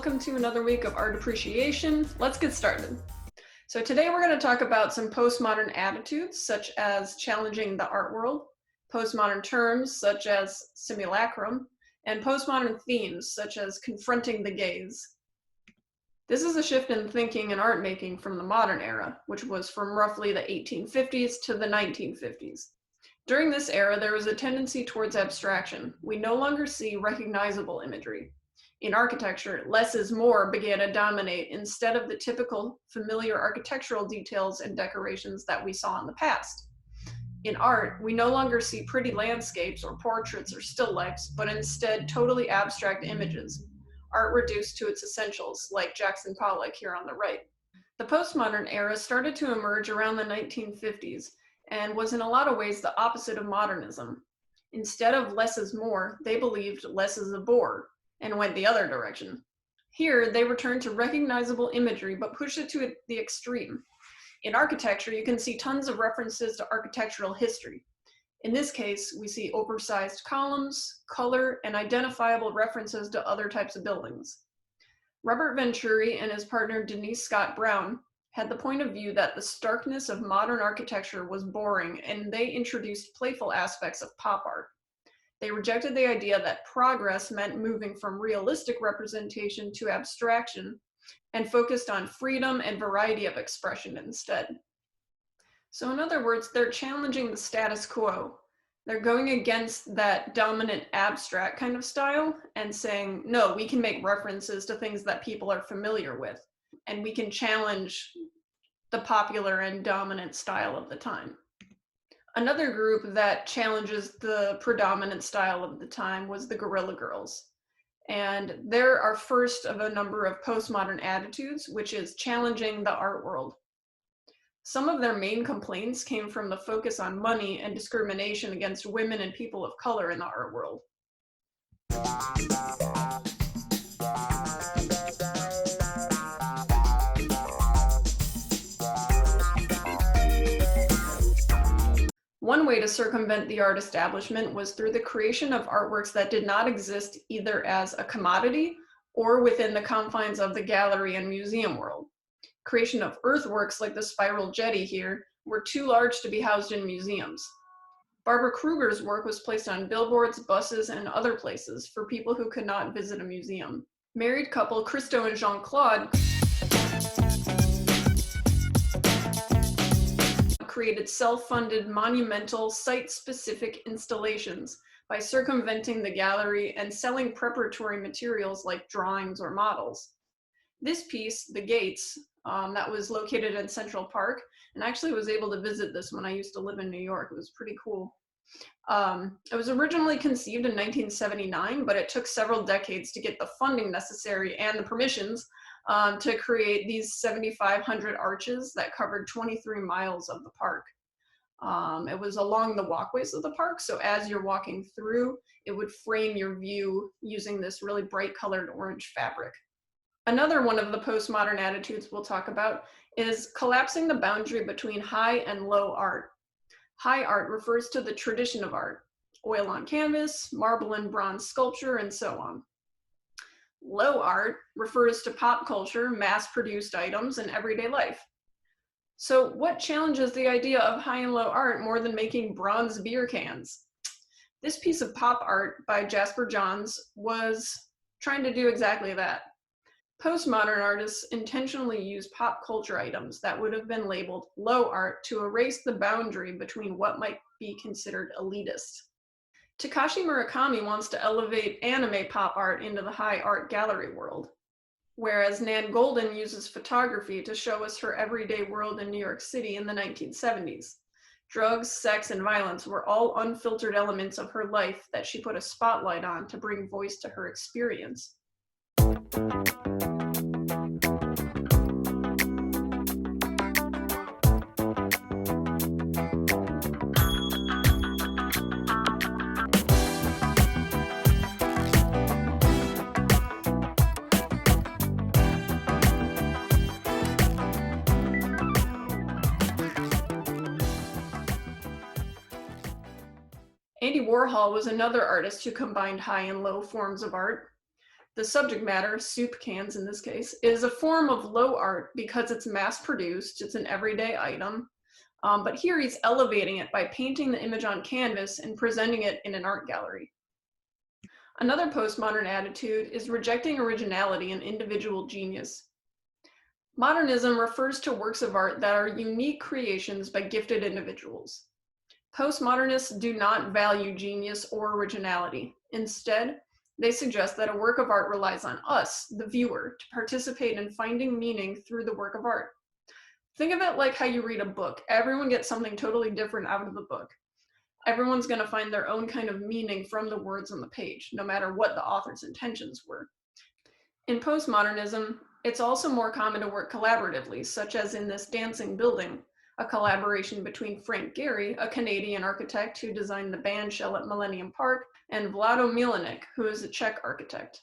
welcome to another week of art appreciation. Let's get started. So today we're going to talk about some postmodern attitudes, such as challenging the art world, postmodern terms, such as simulacrum, and postmodern themes, such as confronting the gaze. This is a shift in thinking and art making from the modern era, which was from roughly the 1850s to the 1950s. During this era, there was a tendency towards abstraction. We no longer see recognizable imagery. In architecture, less is more began to dominate instead of the typical familiar architectural details and decorations that we saw in the past. In art, we no longer see pretty landscapes or portraits or still lifes, but instead totally abstract images, art reduced to its essentials, like Jackson Pollock here on the right. The postmodern era started to emerge around the 1950s and was in a lot of ways the opposite of modernism. Instead of less is more, they believed less is a bore, and went the other direction. Here, they returned to recognizable imagery, but pushed it to the extreme. In architecture, you can see tons of references to architectural history. In this case, we see oversized columns, color, and identifiable references to other types of buildings. Robert Venturi and his partner Denise Scott Brown had the point of view that the starkness of modern architecture was boring, and they introduced playful aspects of pop art. They rejected the idea that progress meant moving from realistic representation to abstraction, and focused on freedom and variety of expression instead. So in other words, they're challenging the status quo. They're going against that dominant abstract kind of style and saying, no, we can make references to things that people are familiar with, and we can challenge the popular and dominant style of the time. Another group that challenges the predominant style of the time was the Guerrilla Girls. And they're our first of a number of postmodern attitudes, which is challenging the art world. Some of their main complaints came from the focus on money and discrimination against women and people of color in the art world. One way to circumvent the art establishment was through the creation of artworks that did not exist either as a commodity or within the confines of the gallery and museum world. Creation of earthworks like the spiral jetty here were too large to be housed in museums. Barbara Kruger's work was placed on billboards, buses, and other places for people who could not visit a museum. Married couple Christo and Jean-Claude created self-funded, monumental, site-specific installations by circumventing the gallery and selling preparatory materials like drawings or models. This piece, The Gates, that was located in Central Park, and I actually was able to visit this when I used to live in New York. It was pretty cool. It was originally conceived in 1979, but it took several decades to get the funding necessary and the permissions to create these 7,500 arches that covered 23 miles of the park. It was along the walkways of the park, so as you're walking through, it would frame your view using this really bright colored orange fabric. Another one of the postmodern attitudes we'll talk about is collapsing the boundary between high and low art. High art refers to the tradition of art, oil on canvas, marble and bronze sculpture, and so on. Low art refers to pop culture, mass-produced items, and everyday life. So what challenges the idea of high and low art more than making bronze beer cans? This piece of pop art by Jasper Johns was trying to do exactly that. Postmodern artists intentionally use pop culture items that would have been labeled low art to erase the boundary between what might be considered elitist. Takashi Murakami wants to elevate anime pop art into the high art gallery world, whereas Nan Goldin uses photography to show us her everyday world in New York City in the 1970s. Drugs, sex, and violence were all unfiltered elements of her life that she put a spotlight on to bring voice to her experience. Andy Warhol was another artist who combined high and low forms of art. The subject matter, soup cans in this case, is a form of low art because it's mass produced, it's an everyday item. But here he's elevating it by painting the image on canvas and presenting it in an art gallery. Another postmodern attitude is rejecting originality and individual genius. Modernism refers to works of art that are unique creations by gifted individuals. Postmodernists do not value genius or originality. Instead, they suggest that a work of art relies on us, the viewer, to participate in finding meaning through the work of art. Think of it like how you read a book. Everyone gets something totally different out of the book. Everyone's going to find their own kind of meaning from the words on the page, no matter what the author's intentions were. In postmodernism, it's also more common to work collaboratively, such as in this dancing building, a collaboration between Frank Gehry, a Canadian architect who designed the band shell at Millennium Park, and Vlado Milanek, who is a Czech architect.